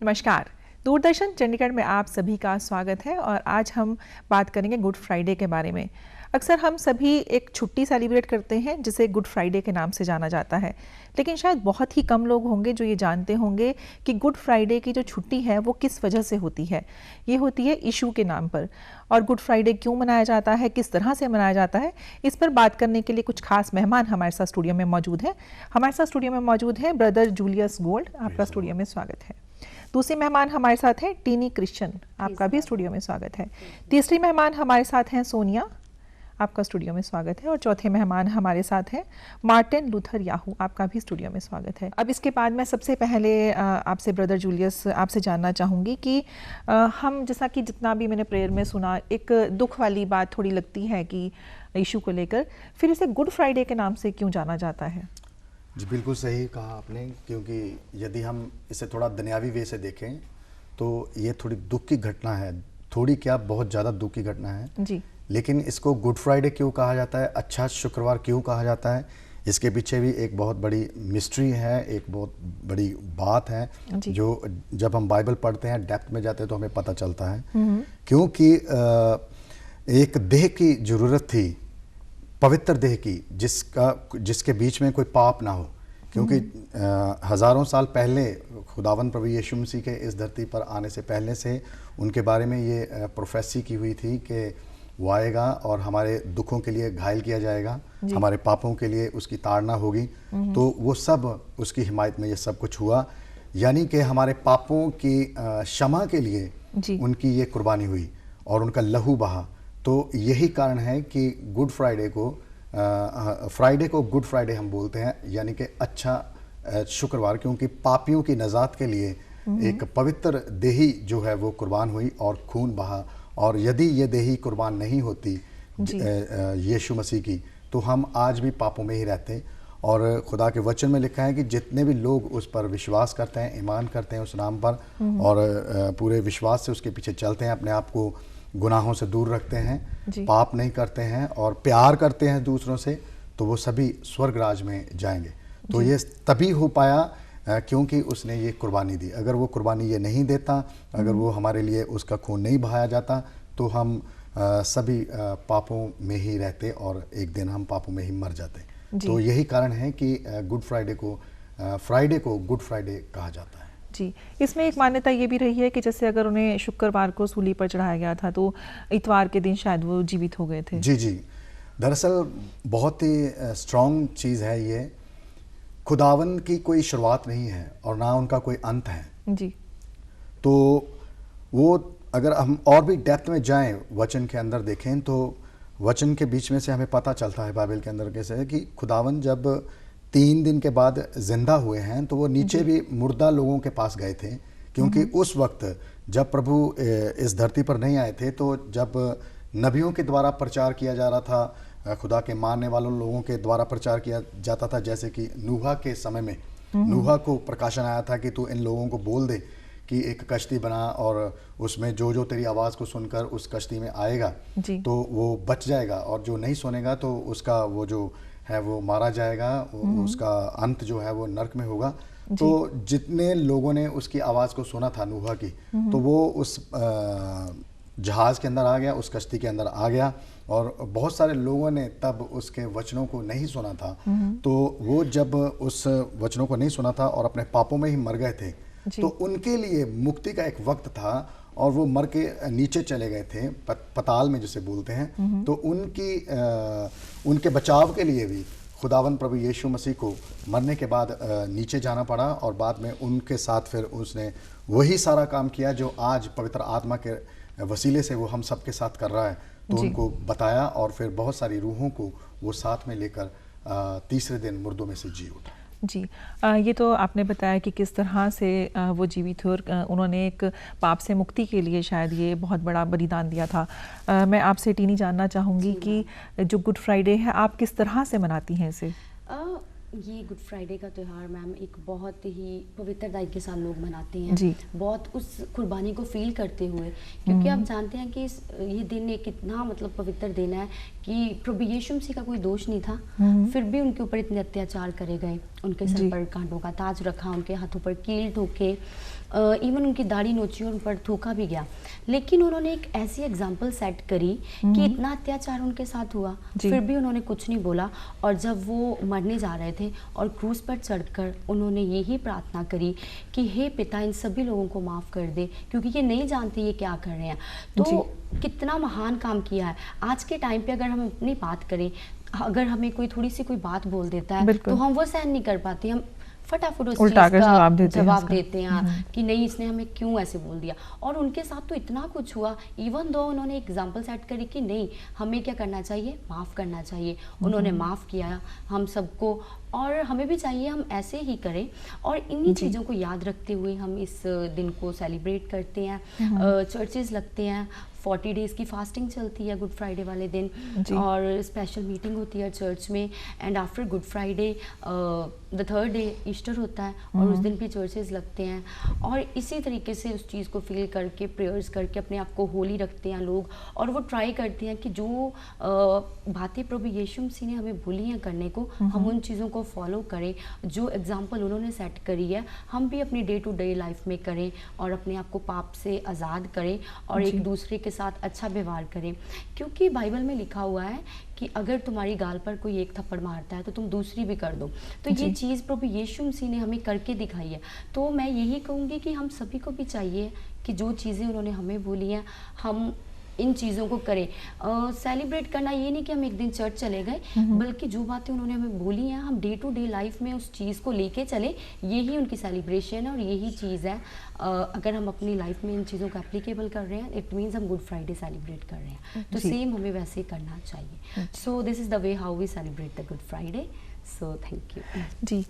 नमस्कार। दूरदर्शन चंडीगढ़ में आप सभी का स्वागत है और आज हम बात करेंगे गुड फ्राइडे के बारे में। अक्सर हम सभी एक छुट्टी सेलिब्रेट करते हैं जिसे गुड फ्राइडे के नाम से जाना जाता है, लेकिन शायद बहुत ही कम लोग होंगे जो ये जानते होंगे कि गुड फ्राइडे की जो छुट्टी है वो किस वजह से होती है। ये होती है यीशु के नाम पर। और गुड फ्राइडे क्यों मनाया जाता है, किस तरह से मनाया जाता है, इस पर बात करने के लिए कुछ खास मेहमान हमारे साथ स्टूडियो में मौजूद हैं। हमारे साथ स्टूडियो में मौजूद है ब्रदर जूलियस गोल्ड, आपका स्टूडियो में स्वागत है। दूसरी मेहमान हमारे साथ है टीनी क्रिश्चियन, आपका भी स्टूडियो में स्वागत है। तीसरी मेहमान हमारे साथ हैं सोनिया, आपका स्टूडियो में स्वागत है। और चौथे मेहमान हमारे साथ हैं मार्टिन लूथर याहू, आपका भी स्टूडियो में स्वागत है। अब इसके बाद मैं सबसे पहले आपसे ब्रदर जूलियस आपसे जानना चाहूँगी कि हम जैसा कि जितना भी मैंने प्रेयर में सुना, एक दुख वाली बात थोड़ी लगती है कि यीशु को लेकर, फिर इसे गुड फ्राइडे के नाम से क्यों जाना जाता है? जी बिल्कुल सही कहा आपने, क्योंकि यदि हम इसे थोड़ा दुनियावी वे से देखें तो ये थोड़ी दुख की घटना है, थोड़ी क्या बहुत ज़्यादा दुख की घटना है जी। लेकिन इसको गुड फ्राइडे क्यों कहा जाता है, अच्छा शुक्रवार क्यों कहा जाता है, इसके पीछे भी एक बहुत बड़ी मिस्ट्री है, एक बहुत बड़ी बात है जो जब हम बाइबल पढ़ते हैं, डेप्थ में जाते हैं तो हमें पता चलता है। क्योंकि एक देह की ज़रूरत थी, पवित्र देह की, जिसके बीच में कोई पाप ना हो। क्योंकि हज़ारों साल पहले खुदावन प्रभु यीशु मसीह के इस धरती पर आने से पहले से उनके बारे में ये प्रोफेसी की हुई थी कि वो आएगा और हमारे दुखों के लिए घायल किया जाएगा, हमारे पापों के लिए उसकी ताड़ना होगी। तो वो सब उसकी हिमायत में ये सब कुछ हुआ, यानी कि हमारे पापों की क्षमा के लिए उनकी ये कुर्बानी हुई और उनका लहू बहा। तो यही कारण है कि गुड फ्राइडे को गुड फ्राइडे हम बोलते हैं, यानी कि अच्छा शुक्रवार, क्योंकि पापियों की नजात के लिए एक पवित्र देही जो है वो कुर्बान हुई और खून बहा। और यदि ये देही कुर्बान नहीं होती यीशु मसीह की, तो हम आज भी पापों में ही रहते। और खुदा के वचन में लिखा है कि जितने भी लोग उस पर विश्वास करते हैं, ईमान करते हैं उस नाम पर और पूरे विश्वास से उसके पीछे चलते हैं, अपने आप को गुनाहों से दूर रखते हैं, पाप नहीं करते हैं और प्यार करते हैं दूसरों से, तो वो सभी स्वर्ग राज में जाएंगे। तो ये तभी हो पाया क्योंकि उसने ये कुर्बानी दी। अगर वो कुर्बानी ये नहीं देता, अगर वो हमारे लिए उसका खून नहीं बहाया जाता, तो हम सभी पापों में ही रहते और एक दिन हम पापों में ही मर जाते। तो यही कारण है कि गुड फ्राइडे को गुड फ्राइडे कहा जाता है। जी, इसमें एक मान्यता ये भी रही है कि जैसे अगर उन्हें शुक्रवार को सूली पर चढ़ाया गया था तो इतवार के दिन शायद वो जीवित हो गए थे। जी, दरअसल बहुत ही स्ट्रॉन्ग चीज़ है ये। खुदावन की कोई शुरुआत नहीं है और ना उनका कोई अंत है जी। तो वो, अगर हम और भी डेप्थ में जाएं, वचन के अंदर देखें, तो वचन के बीच में से हमें पता चलता है बाइबल के अंदर कैसे है कि खुदावन जब 3 दिन के बाद जिंदा हुए हैं तो वो नीचे भी मुर्दा लोगों के पास गए थे। क्योंकि उस वक्त जब प्रभु इस धरती पर नहीं आए थे, तो जब नबियों के द्वारा प्रचार किया जा रहा था, खुदा के मानने वालों लोगों के द्वारा प्रचार किया जाता था, जैसे कि नूहा के समय में नूहा को प्रकाशन आया था कि तू इन लोगों को बोल दे कि एक कश्ती बना और उसमें जो जो तेरी आवाज़ को सुनकर उस कश्ती में आएगा तो वो बच जाएगा, और जो नहीं सुनेगा तो उसका वो जो है वो मारा जाएगा, उसका अंत जो है वो नरक में होगा। तो जितने लोगों ने उसकी आवाज़ को सुना था नूहा की, तो वो उस जहाज़ के अंदर आ गया, उस कश्ती के अंदर आ गया। और बहुत सारे लोगों ने तब उसके वचनों को नहीं सुना था, तो वो जब उस वचनों को नहीं सुना था और अपने पापों में ही मर गए थे, तो उनके लिए मुक्ति का एक वक्त था और वो मर के नीचे चले गए थे, पताल में जिसे बोलते हैं। तो उनके बचाव के लिए भी खुदावन प्रभु यीशु मसीह को मरने के बाद नीचे जाना पड़ा और बाद में उनके साथ फिर उसने वही सारा काम किया जो आज पवित्र आत्मा के वसीले से वो हम सबके साथ कर रहा है। तो उनको बताया और फिर बहुत सारी रूहों को वो साथ में लेकर तीसरे दिन मुर्दों में से जी उठा। जी, ये तो आपने बताया कि किस तरह से वो जीवित हुए और उन्होंने एक पाप से मुक्ति के लिए शायद ये बहुत बड़ा बलिदान दिया था। मैं आपसे टीनी जानना चाहूँगी कि जो गुड फ्राइडे है आप किस तरह से मनाती हैं इसे? ये गुड फ्राइडे का त्यौहार मैम एक बहुत ही पवित्रता के साथ लोग मनाते हैं जी। बहुत उस कुर्बानी को फील करते हुए, क्योंकि आप जानते हैं कि ये दिन एक इतना मतलब पवित्र दिन है कि प्रभु यीशु मसीह का कोई दोष नहीं था, फिर भी उनके ऊपर इतने अत्याचार करे गए उनके सर पर कांटों का ताज रखा, उनके हाथों पर कील ठोके, इवन उनकी दाढ़ी नोची और उन पर थूका भी गया। लेकिन उन्होंने एक ऐसी एग्जाम्पल सेट करी कि इतना अत्याचार उनके साथ हुआ, फिर भी उन्होंने कुछ नहीं बोला। और जब वो मरने जा रहे थे और क्रूस पर चढ़कर उन्होंने यही प्रार्थना करी कि हे पिता, इन सभी लोगों को माफ़ कर दे, क्योंकि ये नहीं जानते ये क्या कर रहे हैं। तो कितना महान काम किया है। आज के टाइम पे अगर हम अपनी बात करें, अगर हमें कोई थोड़ी सी बात बोल देता है तो हम वो सहन नहीं कर पाते, हम फटाफट उस चीज का जवाब देते हैं कि नहीं, इसने हमें क्यों ऐसे बोल दिया। और उनके साथ तो इतना कुछ हुआ, इवन दो उन्होंने एग्जाम्पल सेट करी कि नहीं, हमें क्या करना चाहिए, माफ़ करना चाहिए। उन्होंने माफ़ किया हम सबको, और हमें भी चाहिए हम ऐसे ही करें। और इन्हीं चीज़ों को याद रखते हुए हम इस दिन को सेलिब्रेट करते हैं। चर्चेस लगते हैं, 40 डेज़ की फास्टिंग चलती है गुड फ्राइडे वाले दिन, और स्पेशल मीटिंग होती है चर्च में। And after good Friday the third day Easter होता है, और उस दिन भी चर्चेस लगते हैं। और इसी तरीके से उस चीज़ को फील करके, प्रेयर्स करके अपने आप को होली रखते हैं लोग। और वो ट्राई करते हैं कि जो बातें प्रभु यीशु मसीह ने हमें बोली हैं करने को, हम उन चीज़ों को फॉलो करें। जो एग्जाम्पल उन्होंने सेट करी है, हम भी अपनी डे टू डे लाइफ में करें, और अपने आप को पाप से आज़ाद करें, और एक दूसरे के साथ अच्छा व्यवहार करें। क्योंकि बाइबल में लिखा हुआ है कि अगर तुम्हारी गाल पर कोई एक थप्पड़ मारता है तो तुम दूसरी भी कर दो। तो ये चीज़ प्रभु यीशु मसीह ने हमें करके दिखाई है। तो मैं यही कहूँगी कि हम सभी को भी चाहिए कि जो चीज़ें उन्होंने हमें बोली हैं, हम इन चीज़ों को करें। सेलिब्रेट करना ये नहीं कि हम एक दिन चर्च चले गए, बल्कि जो बातें उन्होंने हमें बोली हैं हम डे टू डे लाइफ में उस चीज़ को लेके चले। यही उनकी सेलिब्रेशन है और यही चीज़ है। अगर हम अपनी लाइफ में इन चीज़ों को एप्लीकेबल कर रहे हैं, इट मीन्स हम गुड फ्राइडे सेलिब्रेट कर रहे हैं। तो सेम हमें वैसे ही करना चाहिए। So this is the way how we celebrate the Good Friday. So thank you जी।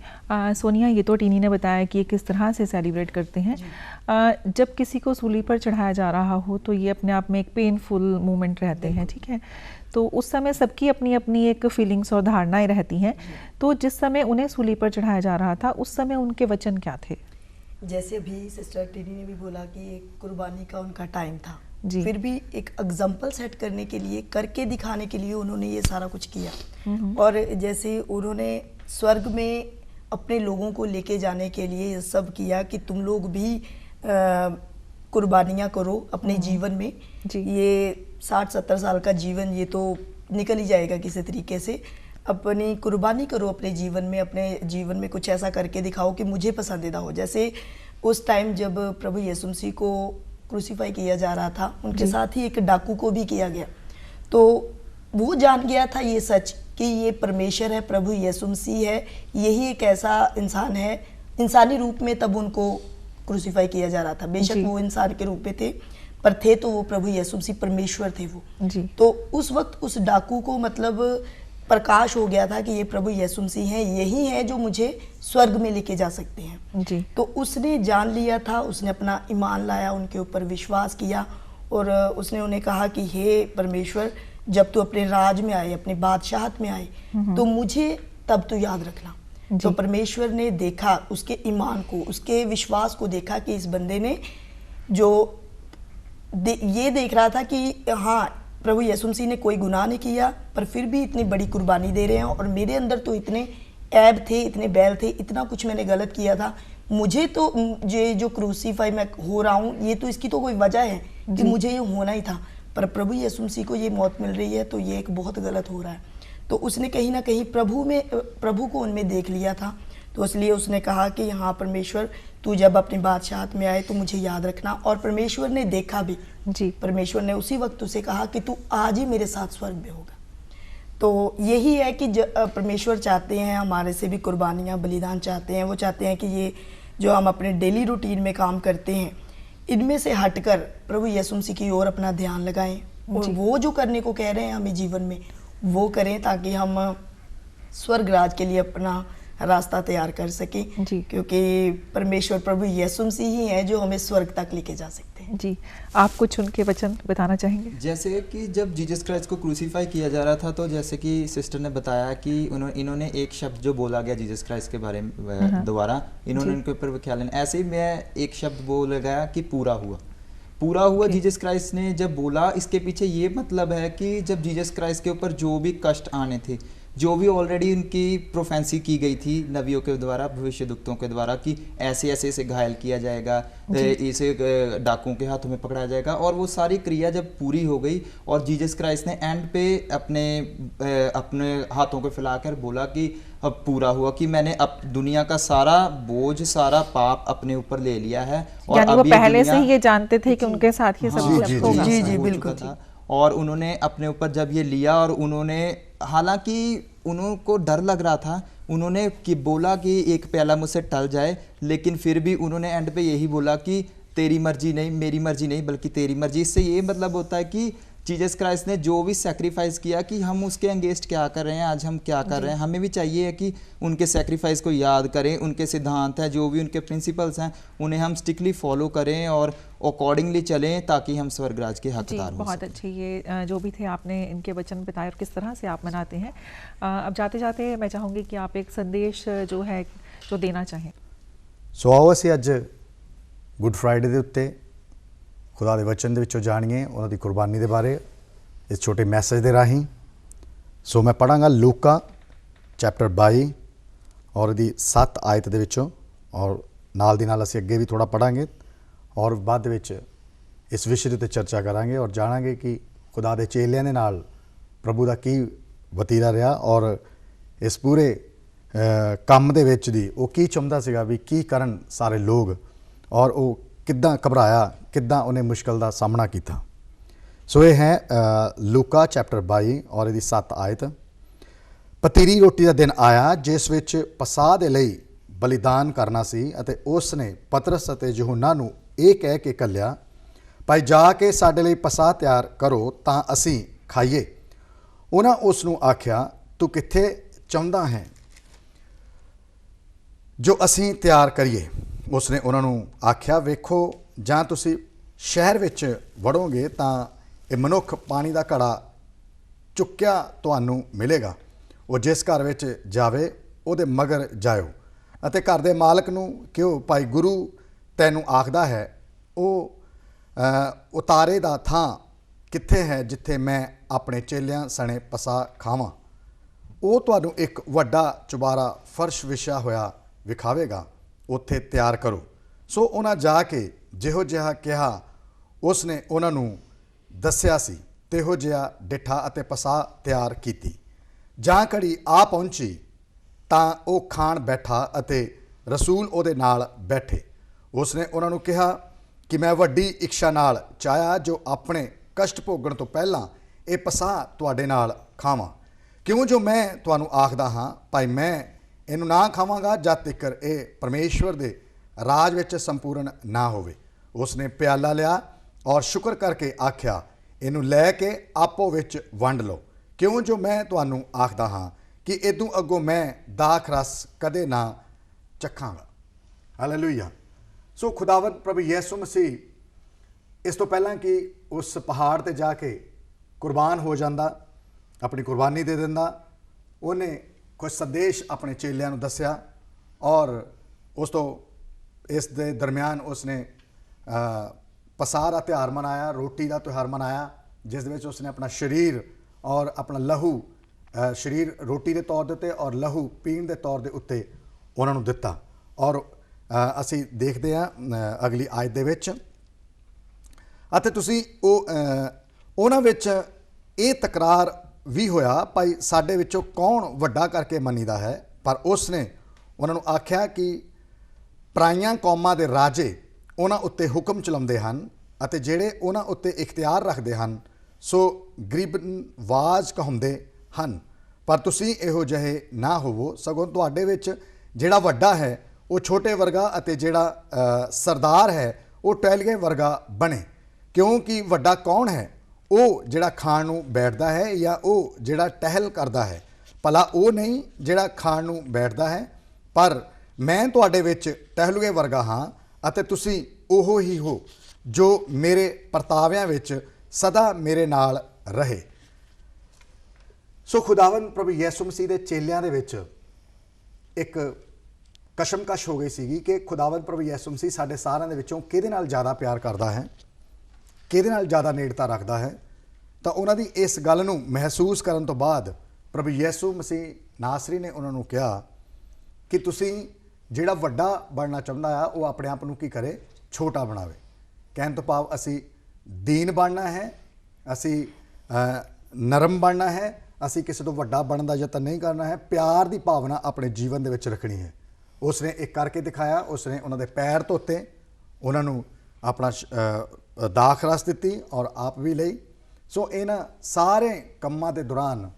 सोनिया, ये तो टीनी ने बताया कि ये किस तरह से सेलिब्रेट करते हैं। जब किसी को सूली पर चढ़ाया जा रहा हो तो ये अपने आप में एक पेनफुल मोमेंट रहते हैं, ठीक है। तो उस समय सबकी अपनी अपनी एक फीलिंग्स और धारणाएं रहती हैं। तो जिस समय उन्हें सूली पर चढ़ाया जा रहा था, उस समय उनके वचन क्या थे? जैसे अभी सिस्टर टीनी ने भी बोला कि एक कुर्बानी का उनका टाइम था, फिर भी एक एग्जाम्पल सेट करने के लिए, करके दिखाने के लिए उन्होंने ये सारा कुछ किया। और जैसे उन्होंने स्वर्ग में अपने लोगों को लेके जाने के लिए ये सब किया कि तुम लोग भी कुर्बानियाँ करो अपने जीवन में। ये 60-70 साल का जीवन ये तो निकल ही जाएगा किसी तरीके से। अपनी कुर्बानी करो अपने जीवन में कुछ ऐसा करके दिखाओ कि मुझे पसंदीदा हो। जैसे उस टाइम जब प्रभु यीशु मसीह को क्रूसीफाई किया जा रहा था, उनके साथ ही एक डाकू को भी किया गया। तो वो जान गया था ये सच कि ये परमेश्वर है, प्रभु यीशु मसीह है, यही एक ऐसा इंसान है। इंसानी रूप में तब उनको क्रूसीफाई किया जा रहा था। बेशक वो इंसान के रूप में थे, पर थे तो वो प्रभु यीशु मसीह परमेश्वर थे वो। तो उस वक्त उस डाकू को मतलब प्रकाश हो गया था कि ये प्रभु यीशु मसीह हैं, यही है जो मुझे स्वर्ग में लेके जा सकते हैं। तो उसने जान लिया था, उसने अपना ईमान लाया, उनके ऊपर विश्वास किया, और उसने उन्हें कहा कि हे परमेश्वर, जब तू अपने राज में आए, अपने बादशाहत में आए, तो मुझे तब तू याद रखना। तो परमेश्वर ने देखा उसके ईमान को, उसके विश्वास को देखा कि इस बंदे ने जो ये देख रहा था कि हाँ, प्रभु यीशु मसीह ने कोई गुनाह नहीं किया, पर फिर भी इतनी बड़ी कुर्बानी दे रहे हैं, और मेरे अंदर तो इतने ऐब थे, इतने बैल थे, इतना कुछ मैंने गलत किया था। मुझे तो ये जो क्रूसीफाई मैं हो रहा हूँ, ये तो इसकी तो कोई वजह है कि मुझे ये होना ही था, पर प्रभु यीशु मसीह को ये मौत मिल रही है, तो ये एक बहुत गलत हो रहा है। तो उसने कहीं ना कहीं प्रभु को उनमें देख लिया था। तो इसलिए उसने कहा कि हाँ परमेश्वर, तू जब अपनी बादशाहत में आए तो मुझे याद रखना। और परमेश्वर ने देखा भी जी। परमेश्वर ने उसी वक्त उसे कहा कि तू आज ही मेरे साथ स्वर्ग में होगा। तो यही है कि परमेश्वर चाहते हैं हमारे से भी कुर्बानियाँ, बलिदान चाहते हैं। वो चाहते हैं कि ये जो हम अपने डेली रूटीन में काम करते हैं, इनमें से हटकर प्रभु यीशु मसीह की ओर अपना ध्यान लगाएं, और वो जो करने को कह रहे हैं हमें जीवन में वो करें, ताकि हम स्वर्ग राज के लिए अपना रास्ता तैयार कर सकें। क्योंकि परमेश्वर प्रभु यीशु मसीह ही है जो हमें स्वर्ग तक लेके जा सकते हैं। जी, आप कुछ उनके वचन बताना चाहेंगे? जैसे कि जब जीसस क्राइस्ट को क्रूसीफाई किया जा रहा था, तो जैसे कि सिस्टर ने बताया कि इन्होंने एक शब्द जो बोला गया जीसस क्राइस्ट के बारे में दोबारा, इन्होंने उनके ऊपर ख्याल, ऐसे ही मैं एक शब्द बोल गया कि पूरा हुआ। पूरा हुआ जीसस क्राइस्ट ने जब बोला, इसके पीछे ये मतलब है कि जब जीसस क्राइस्ट के ऊपर जो भी कष्ट आने थे, जो भी ऑलरेडी उनकी प्रोफेंसी की गई थी नबियों के द्वारा, भविष्यवक्ताओं के द्वारा, कि ऐसे ऐसे इसे घायल किया जाएगा, इसे डाकुओं के हाथों में पकड़ा जाएगा, और वो सारी क्रिया जब पूरी हो गई और जीसस क्राइस्ट ने एंड पे अपने हाथों को फैलाकर बोला कि अब पूरा हुआ, कि मैंने अब दुनिया का सारा बोझ, सारा पाप अपने ऊपर ले लिया है। और यानी वो अब ये पहले से दुनिया- ही ये जानते थे कि उनके साथ ये सब जी, कुछ जी, होगा। जी, ऐसा हो बिल्कुल। चुका था। और उन्होंने अपने ऊपर जब ये लिया, और उन्होंने, हालांकि उनको डर लग रहा था, उन्होंने कि बोला कि एक प्याला मुझसे टल जाए, लेकिन फिर भी उन्होंने एंड पे यही बोला कि तेरी मर्जी नहीं, मेरी मर्जी नहीं, बल्कि तेरी मर्जी। इससे ये मतलब होता है कि जीसस क्राइस्ट ने जो भी सेक्रीफाइस किया, कि हम उसके अगेंस्ट क्या कर रहे हैं, आज हम क्या कर रहे हैं, हमें भी चाहिए है कि उनके सेक्रीफाइस को याद करें, उनके सिद्धांत हैं, जो भी उनके प्रिंसिपल्स हैं, उन्हें हम स्ट्रिक्टली फॉलो करें और अकॉर्डिंगली चलें, ताकि हम स्वर्गराज के जी, हकदार हो बहुत सकें। अच्छी ये जो भी थे आपने इनके वचन बताए और किस तरह से आप मनाते हैं। अब जाते जाते मैं चाहूँगी कि आप एक संदेश जो है जो देना चाहें। ਸੋ ਆਓ ਅਸੀਂ ਅੱਜ ਗੁੱਡ ਫਰਾਈਡੇ ਦੇ ਉੱਤੇ ਖੁਦਾ ਦੇ ਵਚਨ ਦੇ ਵਿੱਚੋਂ ਜਾਣੀਏ ਉਹਨਾਂ ਦੀ ਕੁਰਬਾਨੀ ਦੇ ਬਾਰੇ ਇਸ ਛੋਟੇ ਮੈਸੇਜ ਦੇ ਰਾਹੀਂ। ਸੋ ਮੈਂ ਪੜਾਂਗਾ ਲੂਕਾ ਚੈਪਟਰ 22 ਔਰ ਇਹਦੀ 7 ਆਇਤ ਦੇ ਵਿੱਚੋਂ, ਔਰ ਨਾਲ ਦੀ ਨਾਲ ਅਸੀਂ ਅੱਗੇ ਵੀ ਥੋੜਾ ਪੜਾਂਗੇ ਔਰ ਬਾਅਦ ਦੇ ਵਿੱਚ ਇਸ ਵਿਸ਼ੇ ਦੇ ਉੱਤੇ ਚਰਚਾ ਕਰਾਂਗੇ ਔਰ ਜਾਣਾਂਗੇ ਕਿ ਖੁਦਾ ਦੇ ਚੇਲਿਆਂ ਦੇ ਨਾਲ ਪ੍ਰਭੂ ਦਾ ਕੀ ਵਤੀਰਾ ਰਿਹਾ ਔਰ ਇਸ ਪੂਰੇ ਕੰਮ ਦੇ ਵਿੱਚ ਦੀ ਉਹ ਕੀ ਚਾਹੁੰਦਾ ਸੀਗਾ ਵੀ ਕੀ ਕਰਨ ਸਾਰੇ ਲੋਕ, ਔਰ ਉਹ ਕਿੱਦਾਂ ਘਬਰਾਇਆ, ਕਿੱਦਾਂ ਉਹਨੇ ਮੁਸ਼ਕਲ ਦਾ ਸਾਹਮਣਾ ਕੀਤਾ। ਸੋ ਇਹ ਹੈ ਲੂਕਾ ਚੈਪਟਰ 22 ਔਰ ਇਹਦੀ 7 ਆਇਤ। ਪਤੀਰੀ ਰੋਟੀ ਦਾ ਦਿਨ ਆਇਆ ਜਿਸ ਵਿੱਚ ਪਸਾਹ ਦੇ ਲਈ ਬਲੀਦਾਨ ਕਰਨਾ ਸੀ, ਅਤੇ ਉਸ ਨੇ ਪਤਰਸ ਅਤੇ ਯਹੂਨਾ ਨੂੰ ਇਹ ਕਹਿ ਕੇ ਘੱਲਿਆ, ਭਾਈ ਜਾ ਕੇ ਸਾਡੇ ਲਈ ਪਸਾਹ ਤਿਆਰ ਕਰੋ ਤਾਂ ਅਸੀਂ ਖਾਈਏ। ਉਹਨਾਂ ਉਸ ਨੂੰ ਆਖਿਆ, ਤੂੰ ਕਿੱਥੇ ਚਾਹੁੰਦਾ ਹੈ ਜੋ ਅਸੀਂ ਤਿਆਰ ਕਰੀਏ। ਉਸਨੇ ਉਹਨਾਂ ਨੂੰ ਆਖਿਆ, ਵੇਖੋ ਜਾਂ ਤੁਸੀਂ ਸ਼ਹਿਰ ਵਿੱਚ ਵੜੋਗੇ ਤਾਂ ਇਹ ਮਨੁੱਖ ਪਾਣੀ ਦਾ ਘੜਾ ਚੁੱਕਿਆ ਤੁਹਾਨੂੰ ਮਿਲੇਗਾ। ਉਹ ਜਿਸ ਘਰ ਵਿੱਚ ਜਾਵੇ ਉਹਦੇ ਮਗਰ ਜਾਇਓ, ਅਤੇ ਘਰ ਦੇ ਮਾਲਕ ਨੂੰ ਕਿਹੋ, ਭਾਈ ਗੁਰੂ ਤੈਨੂੰ ਆਖਦਾ ਹੈ, ਉਹ ਉਤਾਰੇ ਦਾ ਥਾਂ ਕਿੱਥੇ ਹੈ ਜਿੱਥੇ ਮੈਂ ਆਪਣੇ ਚੇਲਿਆਂ ਸਣੇ ਪਸਾ ਖਾਵਾਂ। ਉਹ ਤੁਹਾਨੂੰ ਇੱਕ ਵੱਡਾ ਚੁਬਾਰਾ ਫਰਸ਼ ਵਿਛਿਆ ਹੋਇਆ ਵਿਖਾਵੇਗਾ, ਉੱਥੇ ਤਿਆਰ ਕਰੋ। ਸੋ ਉਹਨਾਂ ਜਾ ਕੇ ਜਿਹੋ ਜਿਹਾ ਕਿਹਾ ਉਸ ਨੇ ਉਹਨਾਂ ਨੂੰ ਦੱਸਿਆ ਸੀ, ਤਿਹੋ ਜਿਹਾ ਡਿੱਠਾ ਅਤੇ ਪਸਾਹ ਤਿਆਰ ਕੀਤੀ। ਜਾਂ ਘੜੀ ਆ ਪਹੁੰਚੀ ਤਾਂ ਉਹ ਖਾਣ ਬੈਠਾ ਅਤੇ ਰਸੂਲ ਉਹਦੇ ਨਾਲ ਬੈਠੇ। ਉਸ ਨੇ ਉਹਨਾਂ ਨੂੰ ਕਿਹਾ ਕਿ ਮੈਂ ਵੱਡੀ ਇੱਛਾ ਨਾਲ ਚਾਹਿਆ ਜੋ ਆਪਣੇ ਕਸ਼ਟ ਭੋਗਣ ਤੋਂ ਪਹਿਲਾਂ ਇਹ ਪਸਾਹ ਤੁਹਾਡੇ ਨਾਲ ਖਾਵਾਂ, ਕਿਉਂ ਜੋ ਮੈਂ ਤੁਹਾਨੂੰ ਆਖਦਾ ਹਾਂ, ਭਾਈ ਮੈਂ ਇਹਨੂੰ ਨਾ ਖਾਵਾਂਗਾ ਜਦ ਤੱਕ ਇਹ ਪਰਮੇਸ਼ਵਰ ਦੇ ਰਾਜ ਵਿੱਚ ਸੰਪੂਰਨ ਨਾ ਹੋਵੇ। ਉਸ ਨੇ ਪਿਆਲਾ ਲਿਆ ਔਰ ਸ਼ੁਕਰ ਕਰਕੇ ਆਖਿਆ, ਇਹਨੂੰ ਲੈ ਕੇ ਆਪੋ ਵਿੱਚ ਵੰਡ ਲਓ, ਕਿਉਂ ਜੋ ਮੈਂ ਤੁਹਾਨੂੰ ਆਖਦਾ ਹਾਂ ਕਿ ਇਦੋਂ ਅੱਗੋਂ ਮੈਂ ਦਾਖ ਰਸ ਕਦੇ ਨਾ ਚੱਖਾਂਗਾ। ਹਾਲੇਲੂਇਆ। ਸੋ ਖੁਦਾਵੰਦ ਪ੍ਰਭੂ ਯਿਸੂ ਮਸੀਹ ਇਸ ਤੋਂ ਪਹਿਲਾਂ ਕਿ ਉਸ ਪਹਾੜ ਤੇ ਜਾ ਕੇ ਕੁਰਬਾਨ ਹੋ ਜਾਂਦਾ, ਆਪਣੀ ਕੁਰਬਾਨੀ ਦੇ ਦਿੰਦਾ, ਉਹਨੇ ਕੁਝ ਸੰਦੇਸ਼ ਆਪਣੇ ਚੇਲਿਆਂ ਨੂੰ ਦੱਸਿਆ ਔਰ ਉਸ ਤੋਂ ਇਸ ਦੇ ਦਰਮਿਆਨ ਉਸਨੇ ਪਸਾਹ ਦਾ ਤਿਉਹਾਰ ਮਨਾਇਆ, ਰੋਟੀ ਦਾ ਤਿਉਹਾਰ ਮਨਾਇਆ, ਜਿਸ ਦੇ ਵਿੱਚ ਉਸਨੇ ਆਪਣਾ ਸਰੀਰ ਔਰ ਆਪਣਾ ਲਹੂ, ਸਰੀਰ ਰੋਟੀ ਦੇ ਤੌਰ ਦੇ ਉੱਤੇ ਔਰ ਲਹੂ ਪੀਣ ਦੇ ਤੌਰ ਦੇ ਉੱਤੇ ਉਹਨਾਂ ਨੂੰ ਦਿੱਤਾ। ਔਰ ਅਸੀਂ ਦੇਖਦੇ ਹਾਂ ਅਗਲੀ ਆਇਤ ਦੇ ਵਿੱਚ, ਅਤੇ ਤੁਸੀਂ ਉਹਨਾਂ ਵਿੱਚ ਇਹ ਤਕਰਾਰ ਵੀ ਹੋਇਆ, ਭਾਈ ਸਾਡੇ ਵਿੱਚੋਂ ਕੌਣ ਵੱਡਾ ਕਰਕੇ ਮੰਨੀਦਾ ਹੈ। ਪਰ ਉਸ ਨੇ ਉਹਨਾਂ ਨੂੰ ਆਖਿਆ ਕਿ ਪਰਾਈਆਂ ਕੌਮਾਂ ਦੇ ਰਾਜੇ ਉਹਨਾਂ ਉੱਤੇ ਹੁਕਮ ਚਲਾਉਂਦੇ ਹਨ, ਅਤੇ ਜਿਹੜੇ ਉਹਨਾਂ ਉੱਤੇ ਇਖਤਿਆਰ ਰੱਖਦੇ ਹਨ ਸੋ ਗਰੀਬਨਵਾਜ਼ ਕਹਾਉਂਦੇ ਹਨ। ਪਰ ਤੁਸੀਂ ਇਹੋ ਜਿਹੇ ਨਾ ਹੋਵੋ, ਸਗੋਂ ਤੁਹਾਡੇ ਵਿੱਚ ਜਿਹੜਾ ਵੱਡਾ ਹੈ ਉਹ ਛੋਟੇ ਵਰਗਾ, ਅਤੇ ਜਿਹੜਾ ਸਰਦਾਰ ਹੈ ਉਹ ਟਹਿਲੀਏ ਵਰਗਾ ਬਣੇ। ਕਿਉਂਕਿ ਵੱਡਾ ਕੌਣ ਹੈ, ਉਹ ਜਿਹੜਾ ਖਾਣ ਨੂੰ ਬੈਠਦਾ ਹੈ ਜਾਂ ਉਹ ਜਿਹੜਾ ਟਹਿਲ ਕਰਦਾ ਹੈ? ਭਲਾ ਉਹ ਨਹੀਂ ਜਿਹੜਾ ਖਾਣ ਨੂੰ ਬੈਠਦਾ ਹੈ, ਪਰ ਮੈਂ ਤੁਹਾਡੇ ਵਿੱਚ ਟਹਿਲੂਏ ਵਰਗਾ ਹਾਂ, ਅਤੇ ਤੁਸੀਂ ਉਹ ਹੀ ਹੋ ਜੋ ਮੇਰੇ ਪਰਤਾਵਿਆਂ ਵਿੱਚ ਸਦਾ ਮੇਰੇ ਨਾਲ ਰਹੇ। ਸੋ ਖੁਦਾਵੰਦ ਪ੍ਰਭੂ ਯਿਸੂ ਮਸੀਹ ਦੇ ਚੇਲਿਆਂ ਦੇ ਵਿੱਚ ਇੱਕ ਕਸ਼ਮਕਸ਼ ਹੋ ਗਈ ਸੀਗੀ ਕਿ ਖੁਦਾਵੰਦ ਪ੍ਰਭੂ ਯਿਸੂ ਮਸੀਹ ਸਾਡੇ ਸਾਰਿਆਂ ਦੇ ਵਿੱਚੋਂ ਕਿਹਦੇ ਨਾਲ ਜ਼ਿਆਦਾ ਪਿਆਰ ਕਰਦਾ ਹੈ, ਕਿਹਦੇ ਨਾਲ ਜ਼ਿਆਦਾ ਨੇੜਤਾ ਰੱਖਦਾ ਹੈ। ਤਾਂ ਉਹਨਾਂ ਦੀ ਇਸ ਗੱਲ ਨੂੰ ਮਹਿਸੂਸ ਕਰਨ ਤੋਂ ਬਾਅਦ ਪ੍ਰਭੂ ਯਿਸੂ ਮਸੀਹ ਨਾਸਰੀ ਨੇ ਉਹਨਾਂ ਨੂੰ ਕਿਹਾ ਕਿ ਤੁਸੀਂ ਜਿਹੜਾ ਵੱਡਾ ਬਣਨਾ ਚਾਹੁੰਦਾ ਆ ਉਹ ਆਪਣੇ ਆਪ ਨੂੰ ਕੀ ਕਰੇ, ਛੋਟਾ ਬਣਾਵੇ। ਕਹਿਣ ਤੋਂ ਭਾਵ ਅਸੀਂ ਦੀਨ ਬਣਨਾ ਹੈ, ਅਸੀਂ ਨਰਮ ਬਣਨਾ ਹੈ, ਅਸੀਂ ਕਿਸੇ ਤੋਂ ਵੱਡਾ ਬਣਨ ਦਾ ਯਤਨ ਨਹੀਂ ਕਰਨਾ ਹੈ, ਪਿਆਰ ਦੀ ਭਾਵਨਾ ਆਪਣੇ ਜੀਵਨ ਦੇ ਵਿੱਚ ਰੱਖਣੀ ਹੈ। ਉਸਨੇ ਇੱਕ ਕਰਕੇ ਦਿਖਾਇਆ, ਉਸਨੇ ਉਹਨਾਂ ਦੇ ਪੈਰ ਧੋਤੇ, ਉਹਨਾਂ ਨੂੰ ਆਪਣਾ ਦਾਖ ਰਸ ਦਿੱਤੀ ਔਰ ਆਪ ਵੀ ਲਈ। ਸੋ ਇਹਨਾਂ ਸਾਰੇ ਕੰਮਾਂ ਦੇ ਦੌਰਾਨ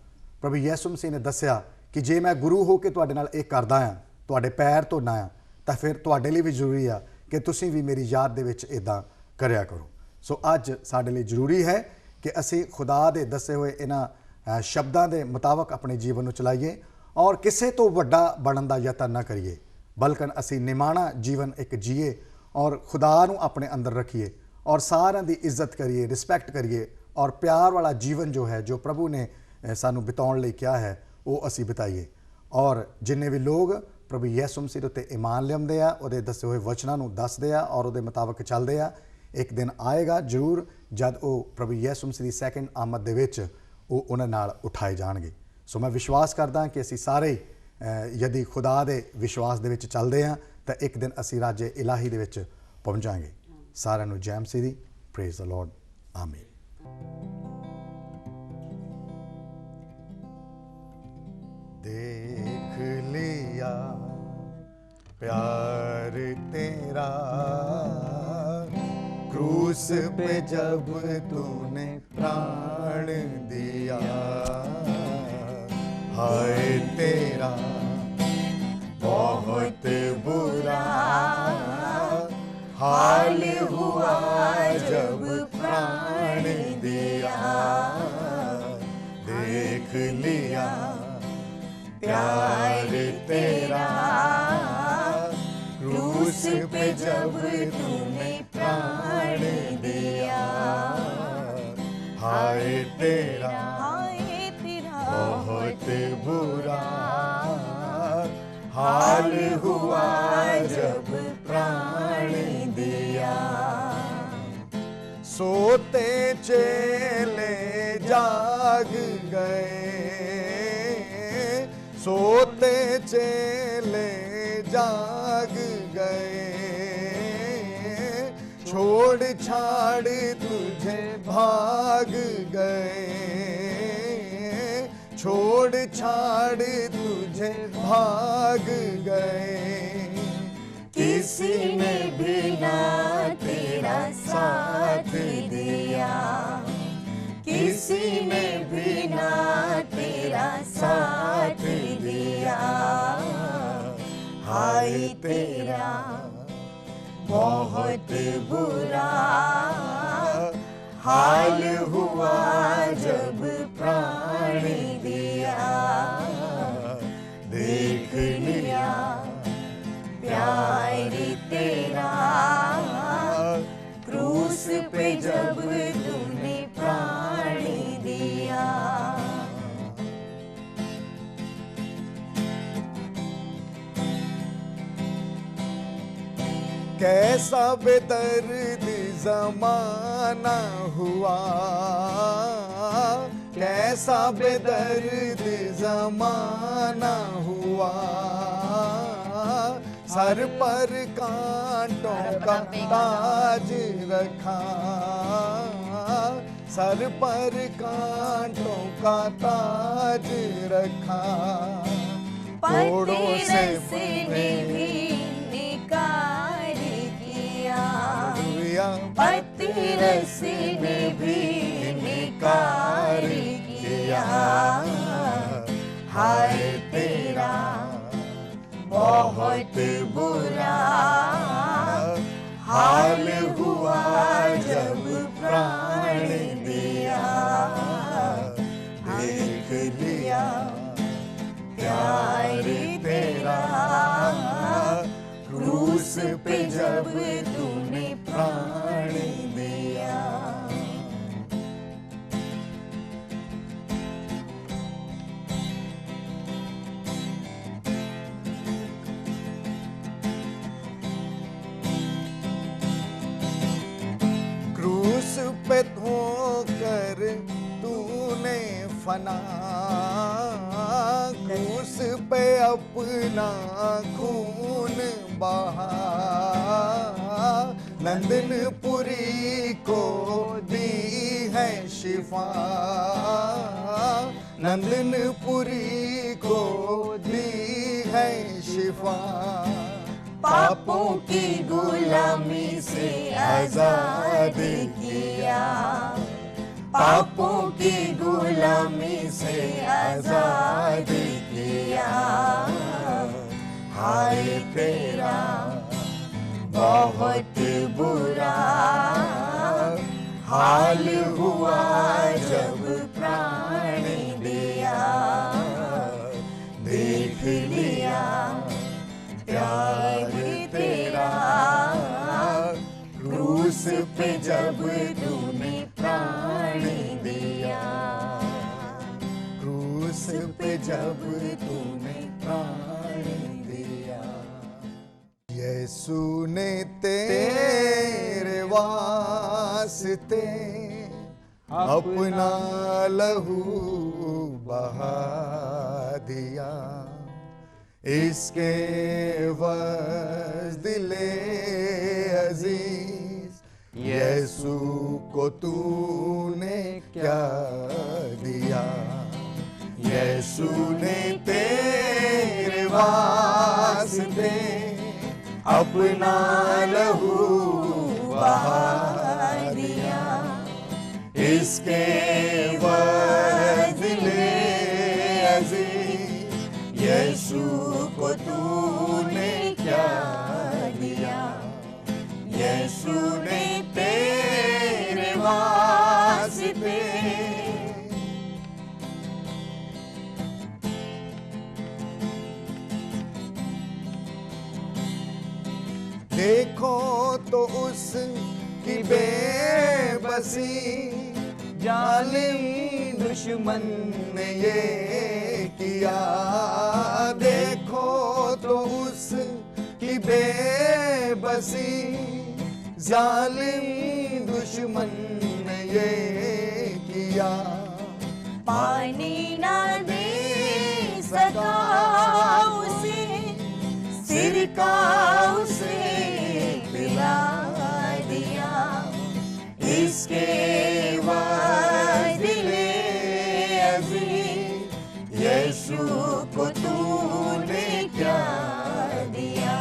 ਪ੍ਰਭੂ ਯਿਸੂ ਮਸੀਹ ਨੇ ਦੱਸਿਆ ਕਿ ਜੇ ਮੈਂ ਗੁਰੂ ਹੋ ਕੇ ਤੁਹਾਡੇ ਨਾਲ ਇਹ ਕਰਦਾ ਹਾਂ, ਤੁਹਾਡੇ ਪੈਰ ਧੋਣਾ ਆ, ਤਾਂ ਫਿਰ ਤੁਹਾਡੇ ਲਈ ਵੀ ਜ਼ਰੂਰੀ ਆ ਕਿ ਤੁਸੀਂ ਵੀ ਮੇਰੀ ਯਾਦ ਦੇ ਵਿੱਚ ਇਦਾਂ ਕਰਿਆ ਕਰੋ। ਸੋ ਅੱਜ ਸਾਡੇ ਲਈ ਜ਼ਰੂਰੀ ਹੈ ਕਿ ਅਸੀਂ ਖੁਦਾ ਦੇ ਦੱਸੇ ਹੋਏ ਇਹਨਾਂ ਸ਼ਬਦਾਂ ਦੇ ਮੁਤਾਬਕ ਆਪਣੇ ਜੀਵਨ ਨੂੰ ਚਲਾਈਏ ਔਰ ਕਿਸੇ ਤੋਂ ਵੱਡਾ ਬਣਨ ਦਾ ਯਤਨ ਨਾ ਕਰੀਏ, ਬਲਕਿ ਅਸੀਂ ਨਿਮਾਣਾ ਜੀਵਨ ਇੱਕ ਜੀਏ ਔਰ ਖੁਦਾ ਨੂੰ ਆਪਣੇ ਅੰਦਰ ਰੱਖੀਏ ਔਰ ਸਾਰਿਆਂ ਦੀ ਇੱਜ਼ਤ ਕਰੀਏ, ਰਿਸਪੈਕਟ ਕਰੀਏ ਔਰ ਪਿਆਰ ਵਾਲਾ ਜੀਵਨ ਜੋ ਹੈ, ਜੋ ਪ੍ਰਭੂ ਨੇ ਸਾਨੂੰ ਬਿਤਾਉਣ ਲਈ ਕਿਹਾ ਹੈ, ਉਹ ਅਸੀਂ ਬਿਤਾਈਏ। ਔਰ ਜਿੰਨੇ ਵੀ ਲੋਕ ਪ੍ਰਭੂ ਯਿਸੂ ਮਸੀਹ ਦੇ ਉੱਤੇ ਈਮਾਨ ਲਿਆਉਂਦੇ ਆ, ਉਹਦੇ ਦੱਸੇ ਹੋਏ ਵਚਨਾਂ ਨੂੰ ਦੱਸਦੇ ਆ ਔਰ ਉਹਦੇ ਮੁਤਾਬਕ ਚੱਲਦੇ ਆ, ਇੱਕ ਦਿਨ ਆਏਗਾ ਜ਼ਰੂਰ ਜਦ ਉਹ ਪ੍ਰਭੂ ਯਿਸੂ ਮਸੀਹ ਦੀ ਸੈਕਿੰਡ ਆਮਦ ਦੇ ਵਿੱਚ ਉਹ ਉਹਨਾਂ ਨਾਲ ਉਠਾਏ ਜਾਣਗੇ। ਸੋ ਮੈਂ ਵਿਸ਼ਵਾਸ ਕਰਦਾ ਕਿ ਅਸੀਂ ਸਾਰੇ ਯਦੀ ਖੁਦਾ ਦੇ ਵਿਸ਼ਵਾਸ ਦੇ ਵਿੱਚ ਚੱਲਦੇ ਹਾਂ ਤਾਂ ਇੱਕ ਦਿਨ ਅਸੀਂ ਰਾਜੇ ਇਲਾਹੀ ਦੇ ਵਿੱਚ ਪਹੁੰਚਾਂਗੇ। ਸਾਰਿਆਂ ਨੂੰ ਜੈ ਮਸੀਹ ਦੀ। Praise the Lord. ਆਮੀਨ। देख लिया प्यार तेरा क्रूस पे जब तूने प्राण दिया, हाय तेरा बहुत बुरा हाल हुआ जब प्राण दिया। देख लिया प्यार तेरा क्रूस पे जब तूने प्राण दिया, हाय तेरा बहुत बुरा हाल हुआ जब प्राण दिया। सोते चेले जाग गए, सोते चेले जाग गए, छोड़ छाड़ तुझे भाग गए, छोड़ छाड़ तुझे भाग गए। किसी ने भी ना तेरा साथ दिया, किसी ने भी ना तेरा साथ दिया, हाय तेरा बहुत बुरा हाल हुआ जब प्राण दिया। देख लिया प्यार तेरा क्रूस पे जब तूने प्राण दिया। कैसा बेदर्द ज़माना हुआ, कैसा बेदर्द ज़माना हुआ, सर पर कांटों का ताज रखा, सर पर कांटों का ताज रखा, परों से भी निकार किया, पतरस ने भी निकार किया, हाय तेरा बहुत बुरा हाल हुआ जब प्राण दिया। देख लिया प्यार तेरा क्रूस पे जब तूने प्राण दिया। क्रूस पे धोकर तूने फना क्रूस पे अपना खून बहा, नंदनपुरी को दी है शिफा, नंदनपुरी को दी है शिफा। पापों की गुलामी से आजाद किया, पापों की गुलामी से आजाद किया। हाय तेरा बहुत बुरा हाल हुआ जब प्राण दिया, देख लिया त्याग तेरा क्रूस पे जब तूने प्राण दिया, क्रूस पे जब तूने प्राण दिया। यीशु ने तेरे वास्ते अपना लहू बहा दिया, इसके वज दिले अजीज यीशु को तूने क्या दिया। यीशु ने तेरे वास्ते अपना लहू बहा दिया, इसके वज दिले अजीज यीशु को तूने क्या दिया। यीशु ने तेरे वास्ते देखो तो उसकी बेबसी, जालिम दुश्मन ने ये किया। देखो तो उसकी बेबसी, जालिम दुश्मन ने ये किया। पानी ना दे सका उसे, सिरका उसे पिला दिया, इसके वाजिले अजीज यीशु को तूने क्या दिया।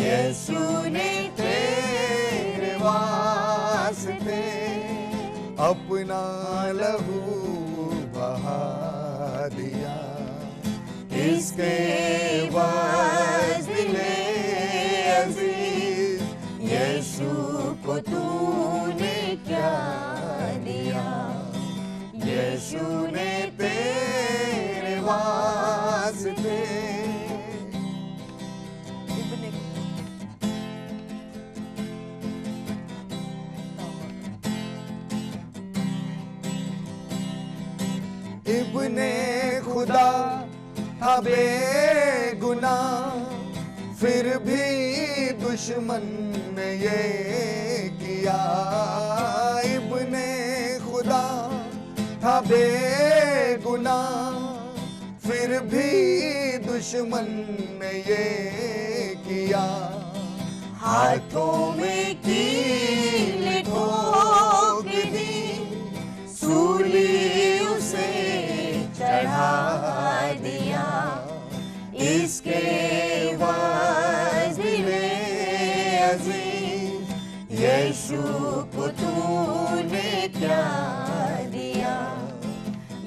यीशु ने तेरे वास्ते अपना लहू बहा दिया, इसके वास्ते अजीज यीशु को तूने क्या दिया। यीशु ने तेरे वास्ते इब्ने खुदा था बेगुनाह, फिर भी दुश्मन ने ये किया। इब्ने खुदा था बेगुनाह, फिर भी दुश्मन ने ये किया। हाथों में कील ठोक दी, सूली उसे चढ़ा दिया, इसके वाजिले अजीज यीशु को तूने क्या दिया।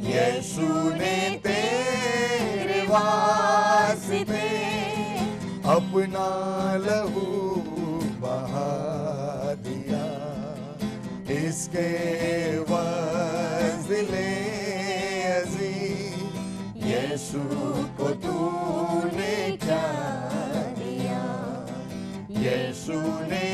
यीशु ने तेरे वास्ते अपना लहू बहा दिया, इसके वाजिले अजीज यीशु को तूने क्या दिया। यीशु ने